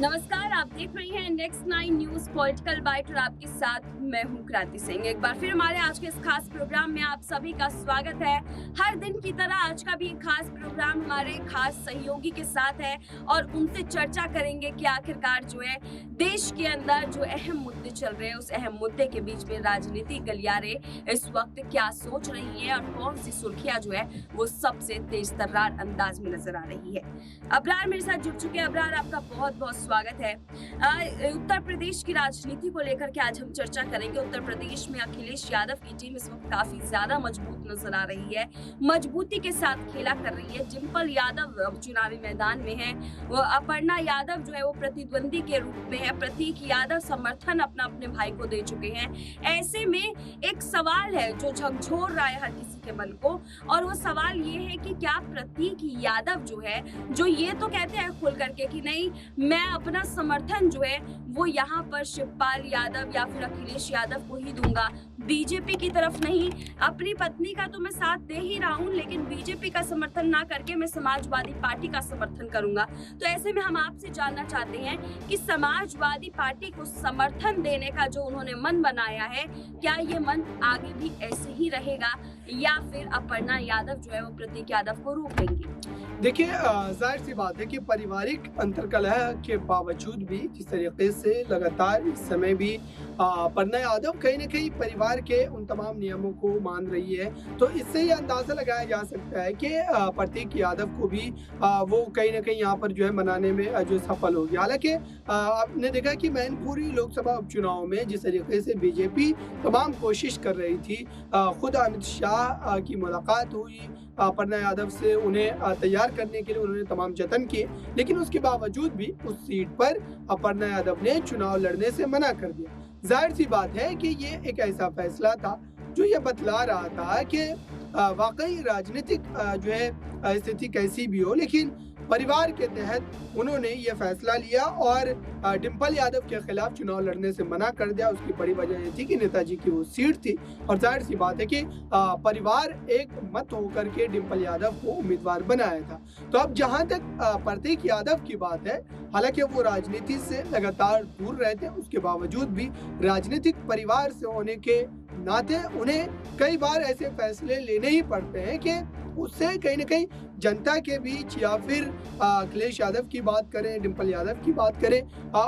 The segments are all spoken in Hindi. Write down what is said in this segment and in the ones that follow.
नमस्कार, आप देख रही हैं नेक्स्ट 9 न्यूज पॉलिटिकल बाइट और आपके साथ मैं हूं क्रांति सिंह। एक बार फिर हमारे आज के इस खास प्रोग्राम में आप सभी का स्वागत है। हर दिन की तरह आज का भी एक खास प्रोग्राम हमारे खास सहयोगी के साथ है और उनसे चर्चा करेंगे कि आखिरकार जो है देश के अंदर जो अहम मुद्दे चल रहे हैं उस अहम मुद्दे के बीच में राजनीतिक गलियारें इस वक्त क्या सोच रही है और कौन सी सुर्खियां जो है वो सबसे तेज तर्रार अंदाज में नजर आ रही है। अबरार मेरे साथ जुड़ चुके हैं। अबरार, आपका बहुत बहुत स्वागत है। उत्तर प्रदेश की राजनीति को लेकर के आज हम चर्चा करेंगे। उत्तर प्रदेश में अखिलेश यादव की टीम इस वक्त काफी ज्यादा मजबूत नजर आ रही है, मजबूती के साथ खेला कर रही है। डिंपल यादव चुनावी मैदान में है, वो अपर्णा यादव जो है वो प्रतिद्वंदी के रूप में है, प्रतीक यादव समर्थन अपने भाई को दे चुके हैं। ऐसे में एक सवाल है जो झकझोर रहा है हर किसी के मन को, और वो सवाल ये है कि क्या प्रतीक यादव जो है, जो ये तो कहते हैं खुल करके कि नहीं मैं अपना समर्थन जो है वो यहाँ पर शिवपाल यादव या फिर अखिलेश यादव को ही दूंगा, बीजेपी की तरफ नहीं, अपनी पत्नी का तो मैं साथ दे ही रहा हूँ लेकिन बीजेपी का समर्थन ना करके मैं समाजवादी पार्टी का समर्थन करूंगा। तो ऐसे में हम आपसे जानना चाहते हैं कि समाजवादी पार्टी को समर्थन देने का जो उन्होंने मन बनाया है, क्या ये मन आगे भी ऐसे ही रहेगा या फिर अपर्णा यादव जो है वो प्रतीक यादव को रोक लेंगे? देखिए, जाहिर सी बात है कि पारिवारिक अंतर्कलह के बावजूद भी जिस तरीके से लगातार इस समय भी अपर्णा यादव कहीं ना कहीं परिवार के उन तमाम नियमों को मान रही है, तो इससे ये अंदाजा लगाया जा सकता है कि प्रतीक यादव को भी वो कहीं ना कहीं यहाँ पर जो है मनाने में जो सफल होगी। हालांकि आपने देखा कि मैनपुरी लोकसभा उपचुनाव में जिस तरीके से बीजेपी तमाम कोशिश कर रही थी, खुद अमित शाह की मुलाकात हुई अपर्णा यादव से, उन्हें तैयार करने के लिए उन्होंने तमाम जतन किए, लेकिन उसके बावजूद भी उस सीट पर अपर्णा यादव ने चुनाव लड़ने से मना कर दिया। जाहिर सी बात है कि ये एक ऐसा फैसला था जो ये बतला रहा था कि वाकई राजनीतिक जो है स्थिति कैसी भी हो, लेकिन परिवार के तहत उन्होंने ये फैसला लिया और डिंपल यादव के खिलाफ चुनाव लड़ने से मना कर दिया। उसकी बड़ी वजह ये थी कि नेताजी की वो सीट थी और जाहिर सी बात है कि परिवार एक मत होकर के डिंपल यादव को उम्मीदवार बनाया था। तो अब जहां तक प्रतीक यादव की बात है, हालांकि वो राजनीति से लगातार दूर रहते हैं, उसके बावजूद भी राजनीतिक परिवार से होने के नाते उन्हें कई बार ऐसे फैसले लेने ही पड़ते हैं कि उससे कहीं ना कहीं जनता के बीच या फिर अखिलेश यादव की बात करें, डिंपल यादव की बात करें,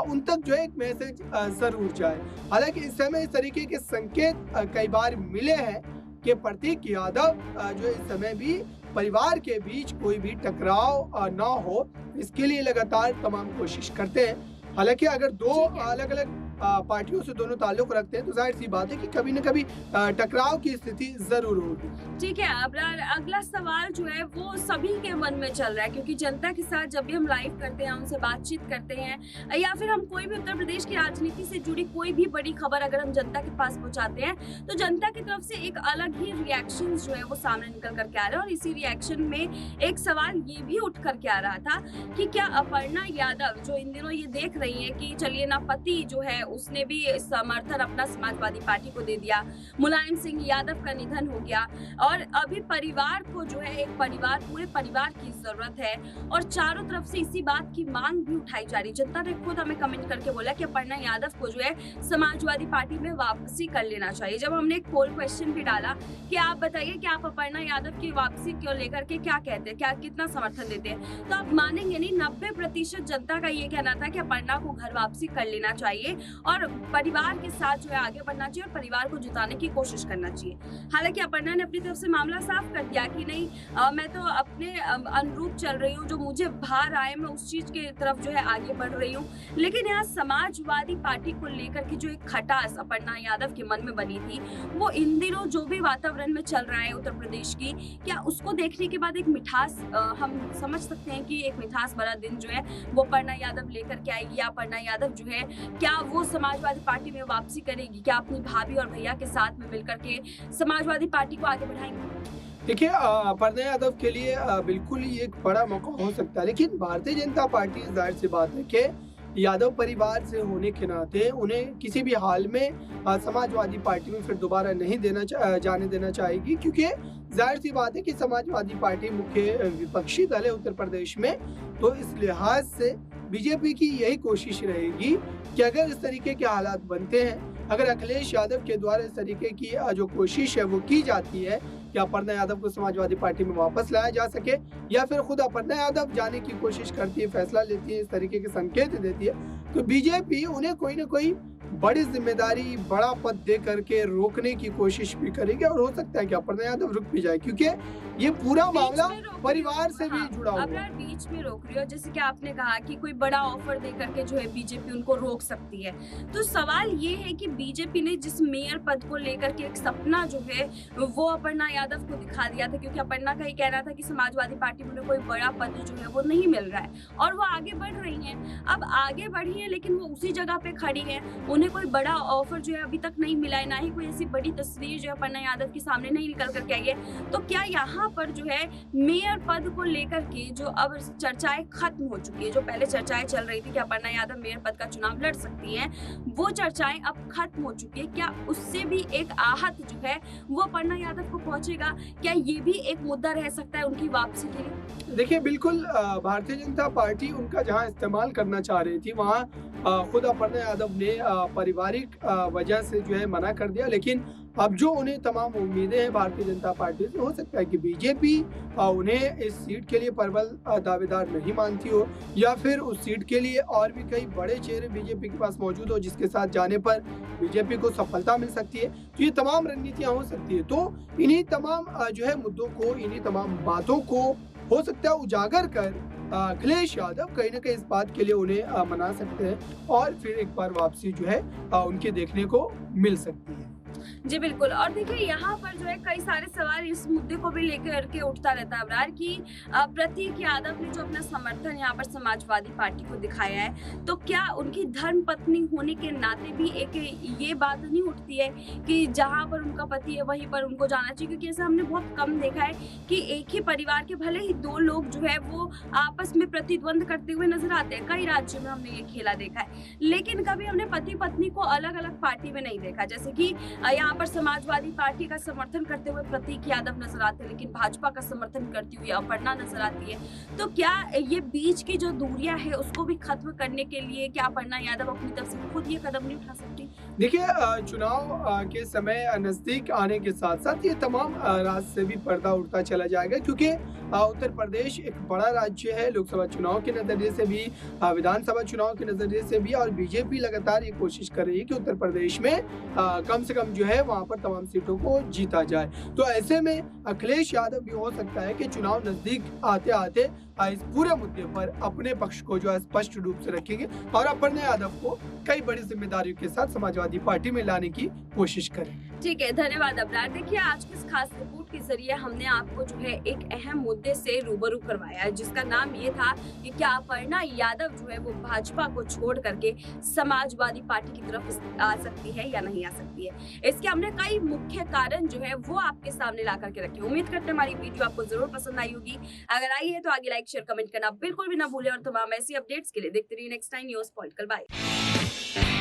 उन तक जो है एक मैसेज जरूर जाए। हालांकि इस समय इस तरीके के संकेत कई बार मिले हैं कि प्रतीक यादव जो इस समय भी परिवार के बीच कोई भी टकराव ना हो, इसके लिए लगातार तमाम कोशिश करते हैं। हालांकि अगर दो अलग अलग पार्टियों से दोनों ताल्लुक रखते हैं तो जाहिर सी बात है कि कभी न कभी टकराव की स्थिति जरूर होगी। ठीक है अबरार, अगला सवाल जो है वो सभी के मन में चल रहा है, क्योंकि जनता के साथ जब भी हम लाइव करते हैं, उनसे बातचीत करते हैं या फिर हम कोई भी उत्तर प्रदेश की राजनीति से जुड़ी कोई भी बड़ी खबर अगर हम जनता के पास पहुंचाते हैं तो जनता की तरफ से एक अलग ही रिएक्शन जो है वो सामने निकल करके आ रहा है। और इसी रिएक्शन में एक सवाल ये भी उठ करके आ रहा था कि क्या अपर्णा यादव जो इन दिनों ये देख रही है कि चलिए ना पति जो है उसने भी समर्थन अपना समाजवादी पार्टी को दे दिया, मुलायम सिंह यादव का निधन हो गया और अभी परिवार को जो है एक परिवार, पूरे परिवार की जरूरत है और चारों तरफ से इसी बात की मांग भी उठाई जा रही। जनता ने खुद हमें कमेंट करके बोला कि अपर्णा यादव को जो है समाजवादी पार्टी में वापसी कर लेना चाहिए। जब हमने एक पोल क्वेश्चन भी डाला कि आप बताइए कि आप अपर्णा यादव की वापसी को लेकर के क्या कहते हैं, क्या कितना समर्थन देते हैं, तो आप मानेंगे नहीं 90% जनता का ये कहना था कि अपर्णा को घर वापसी कर लेना चाहिए और परिवार के साथ जो है आगे बढ़ना चाहिए और परिवार को जिताने की कोशिश करना चाहिए। हालांकि अपर्णा ने अपनी तरफ से मामला साफ कर दिया कि नहीं, मैं तो अपने अनुरूप चल रही हूँ, जो मुझे भार आए मैं उस चीज की तरफ जो है आगे बढ़ रही हूँ। लेकिन यहाँ समाजवादी पार्टी को लेकर के जो एक खटास अपर्णा यादव के मन में बनी थी, वो इन दिनों जो भी वातावरण में चल रहा है उत्तर प्रदेश की, क्या उसको देखने के बाद एक मिठास हम समझ सकते हैं कि एक मिठास भरा दिन जो है वो अपर्णा यादव लेकर के आएगी, या अपर्णा यादव जो है क्या वो समाजवादी पार्टी में वापसी करेगी, क्या अपनी भाभी और भैया के साथ में मिलकर के समाजवादी पार्टी को आगे बढ़ाएंगे? देखिए, अपर्णा यादव के लिए बिल्कुल ही एक बड़ा मौका हो सकता है, लेकिन भारतीय जनता पार्टी जाहिर सी बात है कि यादव परिवार से होने के नाते उन्हें किसी भी हाल में समाजवादी पार्टी में फिर दोबारा नहीं जाने देना चाहेगी, क्योंकि जाहिर सी बात है कि समाजवादी पार्टी मुख्य विपक्षी दल है उत्तर प्रदेश में, तो इस लिहाज से बीजेपी की यही कोशिश रहेगी कि अगर इस तरीके के हालात बनते हैं, अगर अखिलेश यादव के द्वारा इस तरीके की जो कोशिश है वो की जाती है कि अपर्णा यादव को समाजवादी पार्टी में वापस लाया जा सके, या फिर खुद अपर्णा यादव जाने की कोशिश करती है, फैसला लेती है, इस तरीके के संकेत देती है, तो बीजेपी उन्हें कोई ना कोई बड़ी जिम्मेदारी, बड़ा पद दे करके रोकने की कोशिश भी करेगी, और हो सकता है कि अपर्णा यादव रुक भी जाए, क्योंकि ये पूरा मामला परिवार से भी जुड़ा हुआ है। बीच में रोक रही हो, जैसे कि आपने कहा कि कोई बड़ा ऑफर दे करके जो है बीजेपी उनको रोक सकती है। तो सवाल ये है कि बीजेपी ने जिस मेयर पद को लेकर के एक सपना जो है वो अपर्णा यादव को दिखा दिया था, क्योंकि अपर्णा का ही कहना था कि समाजवादी पार्टी में कोई बड़ा पद जो है वो नहीं मिल रहा है, और वो आगे बढ़ रही हैं। अब आगे बढ़ी है लेकिन वो उसी जगह पे खड़ी है, उन्हें कोई बड़ा ऑफर जो है अभी तक नहीं मिला है, ना ही कोई ऐसी बड़ी तस्वीर जो है अपर्णा यादव के सामने नहीं निकल करके आई है। तो क्या यहाँ पर जो है मेयर पद को लेकर के जो अब चर्चाएं खत्म हो चुकी है, जो पहले चर्चाएं चल रही थी कि अपर्णा यादव मेयर पद का चुनाव लड़ सकती हैं, वो चर्चाएं अब खत्म हो चुकी है। क्या उससे भी एक आहत जो है वो अपर्णा यादव को पहुंचेगा? क्या ये भी एक मुद्दा रह सकता है उनकी वापसी के लिए? देखिए, बिल्कुल भारतीय जनता पार्टी उनका जहां इस्तेमाल करना चाह रही थी, वहां खुद अपर्णा यादव ने पारिवारिक वजह से जो है मना कर दिया। लेकिन अब जो उन्हें तमाम उम्मीदें हैं भारतीय जनता पार्टी से, हो सकता है कि बीजेपी उन्हें इस सीट के लिए प्रबल दावेदार नहीं मानती हो, या फिर उस सीट के लिए और भी कई बड़े चेहरे बीजेपी के पास मौजूद हो, जिसके साथ जाने पर बीजेपी को सफलता मिल सकती है। तो ये तमाम रणनीतियां हो सकती है। तो इन्हीं तमाम जो है मुद्दों को, इन्हीं तमाम बातों को हो सकता है उजागर कर अखिलेश यादव कहीं ना कहीं इस बात के लिए उन्हें मना सकते हैं, और फिर एक बार वापसी जो है उनके देखने को मिल सकती है। जी बिल्कुल। और देखिए यहाँ पर जो है कई सारे सवाल इस मुद्दे को भी लेकर के उठता रहता है अबरार, कि प्रतीक यादव ने जो अपना समर्थन यहाँ पर समाजवादी पार्टी को दिखाया है, तो क्या उनकी धर्म पत्नी होने के नाते भी एक ये बात नहीं उठती है कि जहाँ पर उनका पति है वहीं पर उनको जाना चाहिए? क्योंकि ऐसा हमने बहुत कम देखा है कि एक ही परिवार के भले ही दो लोग जो है वो आपस में प्रतिद्वंद करते हुए नजर आते हैं। कई राज्यों में हमने ये खेला देखा है, लेकिन कभी हमने पति पत्नी को अलग अलग पार्टी में नहीं देखा। जैसे कि यहाँ पर समाजवादी पार्टी का समर्थन करते हुए प्रतीक यादव नजर आते हैं, लेकिन भाजपा का समर्थन करती हुई अपर्णा नजर आती है। तो क्या ये बीच की जो दूरियां है उसको भी खत्म करने के लिए क्या अपर्णा यादव अपनी तरफ से खुद ये कदम नहीं उठा सकती? देखिए, चुनाव के समय नजदीक आने के साथ साथ ये तमाम राज्य से भी पर्दा उठता चला जाएगा, क्योंकि उत्तर प्रदेश एक बड़ा राज्य है, लोकसभा चुनाव के नजरिए से भी, विधानसभा चुनाव के नजरिए से भी, और बीजेपी लगातार ये कोशिश कर रही है कि उत्तर प्रदेश में कम से कम जो है वहां पर तमाम सीटों को जीता जाए। तो ऐसे में अखिलेश यादव भी हो सकता है कि चुनाव नजदीक आते आते इस पूरे मुद्दे पर अपने पक्ष को जो है स्पष्ट रूप से रखेंगे, और अपर्णा यादव को कई बड़ी जिम्मेदारियों के साथ समाजवादी पार्टी में लाने की कोशिश करें। ठीक है, धन्यवाद अबरार। देखिए, आज की इस खास रिपोर्ट के जरिए हमने आपको जो है एक अहम मुद्दे से रूबरू करवाया है, जिसका नाम ये था कि क्या अपर्णा यादव जो है वो भाजपा को छोड़ करके समाजवादी पार्टी की तरफ आ सकती है या नहीं आ सकती है। इसके हमने कई मुख्य कारण जो है वो आपके सामने ला करके रखे। उम्मीद करते हैं हमारी वीडियो आपको जरूर पसंद आई होगी। अगर आई है तो आगे लाइक शेयर कमेंट करना बिल्कुल भी ना भूलें, और तमाम ऐसी अपडेट्स के लिए देखते रहिए next time news political. Bye.